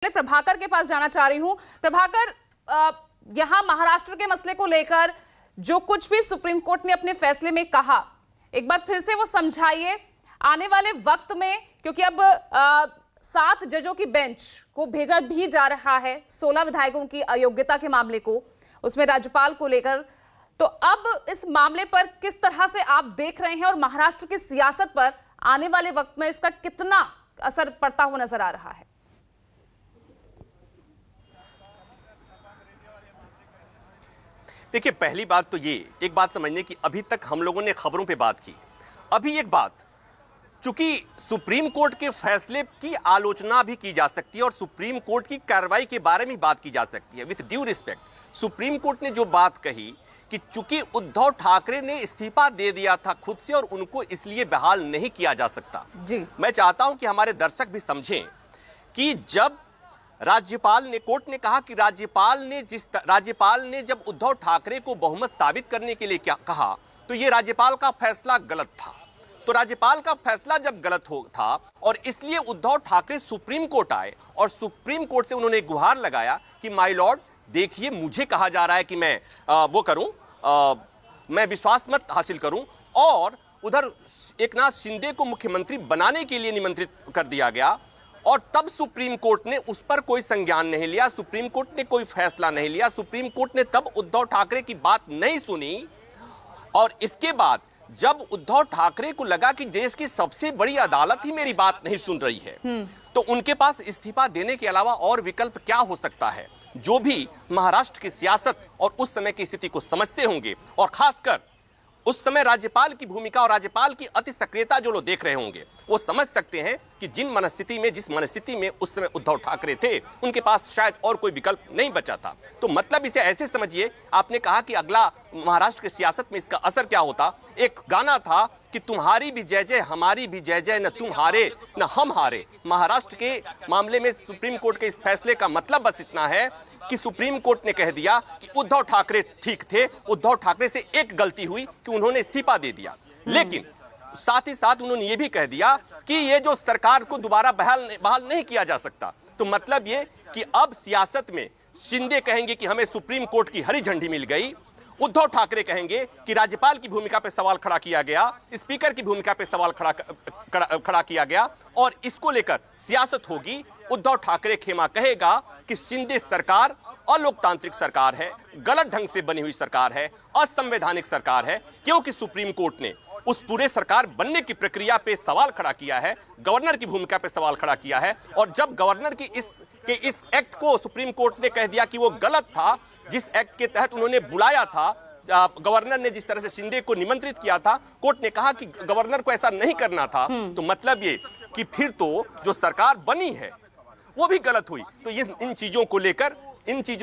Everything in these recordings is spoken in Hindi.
प्रभाकर के पास जाना चाह रही हूं। प्रभाकर, यहां महाराष्ट्र के मसले को लेकर जो कुछ भी सुप्रीम कोर्ट ने अपने फैसले में कहा, एक बार फिर से वो समझाइए आने वाले वक्त में, क्योंकि अब 7 जजों की बेंच को भेजा भी जा रहा है 16 विधायकों की अयोग्यता के मामले को, उसमें राज्यपाल को लेकर। तो अब इस मामले पर किस तरह से आप देख रहे हैं और महाराष्ट्र की सियासत पर आने वाले वक्त में इसका कितना असर पड़ता हुआ नजर आ रहा है? देखिए, पहली बात तो ये एक बात समझने की, अभी तक हम लोगों ने खबरों पे बात की। अभी एक बात, चूंकि सुप्रीम कोर्ट के फैसले की आलोचना भी की जा सकती है और सुप्रीम कोर्ट की कार्रवाई के बारे में बात की जा सकती है। With due respect, supreme court ने जो बात कही कि चूंकि उद्धव ठाकरे ने इस्तीफा दे दिया था खुद से और उनको इसलिए बहाल नहीं किया जा सकता जी। मैं चाहता हूं कि हमारे दर्शक भी समझें कि जब राज्यपाल ने, कोर्ट ने कहा कि राज्यपाल ने जब उद्धव ठाकरे को बहुमत साबित करने के लिए क्या कहा, तो यह राज्यपाल का फैसला गलत था। तो राज्यपाल का फैसला जब गलत था और इसलिए उद्धव ठाकरे सुप्रीम कोर्ट आए और सुप्रीम कोर्ट से उन्होंने गुहार लगाया कि माय लॉर्ड, देखिए मुझे कहा जा रहा है कि मैं मैं विश्वास मत हासिल करूं, और उधर एकनाथ शिंदे को मुख्यमंत्री बनाने के लिए निमंत्रित कर दिया गया और तब सुप्रीम कोर्ट ने उस पर कोई संज्ञान नहीं लिया, सुप्रीम कोर्ट ने कोई फैसला नहीं लिया, सुप्रीम कोर्ट ने तब उद्धव ठाकरे की बात नहीं सुनी। और इसके बाद जब उद्धव ठाकरे को लगा कि देश की सबसे बड़ी अदालत ही मेरी बात नहीं सुन रही है, तो उनके पास इस्तीफा देने के अलावा और विकल्प क्या हो सकता है। जो भी महाराष्ट्र की सियासत और उस समय की स्थिति को समझते होंगे और खासकर उस समय राज्यपाल की भूमिका और राज्यपाल की अति सक्रियता जो लोग देख रहे होंगे, वो समझ सकते हैं कि जिस मनस्थिति में उस समय उद्धव ठाकरे थे, उनके पास शायद और कोई विकल्प नहीं बचा था। तो मतलब इसे ऐसे समझिए, आपने कहा कि अगला महाराष्ट्र की सियासत में इसका असर क्या होता। एक गाना था कि तुम्हारी भी जय जय हमारी भी जय जय, न तुम हारे न हम हारे। महाराष्ट्र के मामले में सुप्रीम कोर्ट के इस फैसले का मतलब बस इतना है कि सुप्रीम कोर्ट ने कह दिया कि उद्धव ठाकरे ठीक थे, उद्धव ठाकरे से एक गलती हुई कि उन्होंने इस्तीफा दे दिया, लेकिन साथ ही साथ उन्होंने ये भी कह दिया कि ये जो सरकार को दोबारा बहाल नहीं किया जा सकता। तो मतलब ये कि अब सियासत में शिंदे कहेंगे कि हमें सुप्रीम कोर्ट की हरी झंडी मिल गई, उद्धव ठाकरे कहेंगे कि राज्यपाल की भूमिका पर सवाल खड़ा किया गया, स्पीकर की भूमिका पर सवाल खड़ा किया गया, और इसको लेकर सियासत होगी। उद्धव ठाकरे खेमा कहेगा कि शिंदे सरकार अलोकतांत्रिक सरकार है, गलत ढंग से बनी हुई सरकार है, असंवैधानिक सरकार है, क्योंकि सुप्रीम कोर्ट ने उस पूरे सरकार बनने की प्रक्रिया पे सवाल खड़ा किया है, गवर्नर की भूमिका पे सवाल खड़ा किया है। और जब गवर्नर की इस एक्ट को सुप्रीम कोर्ट ने कह दिया कि वो गलत था, जिस एक्ट के तहत उन्होंने बुलाया था, गवर्नर ने जिस तरह से शिंदे को निमंत्रित किया था, कोर्ट ने कहा कि गवर्नर को ऐसा नहीं करना था। तो मतलब ये कि फिर तो जो सरकार बनी है वो भी गलत हुई। तो ये इन चीजों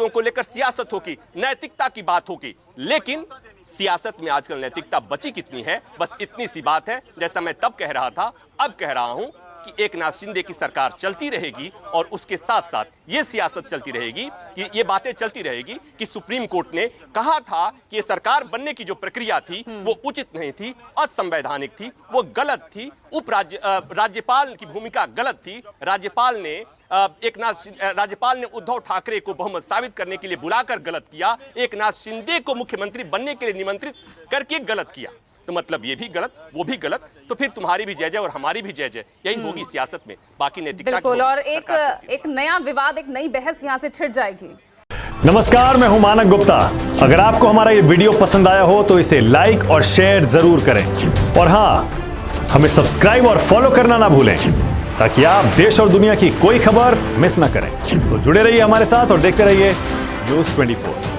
को लेकर सियासत होगी, नैतिकता की बात होगी। लेकिन सियासत में आजकल नैतिकता बची कितनी है, बस इतनी सी बात है। जैसा मैं तब कह रहा था, अब कह रहा हूं कि एकनाथ शिंदे की सरकार चलती रहेगी और उसके साथ साथ ये सियासत चलती रहेगी, कि ये बातें चलती रहेगी कि सुप्रीम कोर्ट ने कहा था कि ये सरकार बनने की जो प्रक्रिया थी वो उचित नहीं थी, असंवैधानिक थी, वो गलत थी, राज्यपाल की भूमिका गलत थी। राज्यपाल ने उद्धव ठाकरे को बहुमत साबित करने के लिए बुलाकर गलत किया, एकनाथ शिंदे को मुख्यमंत्री बनने के लिए निमंत्रित करके गलत किया। तो मतलब ये भी गलत, वो भी गलत, तो फिर तुम्हारी भी जय जय और हमारी भी जय जय, यही होगी सियासत में। बाकी नैतिकता बिल्कुल, और एक नया विवाद, एक नई बहस यहाँ से छिड़ जाएगी। नमस्कार, मैं हूं मानक गुप्ता। अगर आपको हमारा ये वीडियो पसंद आया हो तो इसे लाइक और शेयर जरूर करें, और हाँ, हमें सब्सक्राइब और फॉलो करना ना भूलें, ताकि आप देश और दुनिया की कोई खबर मिस ना करें। तो जुड़े रहिए हमारे साथ और देखते रहिए न्यूज़ 24।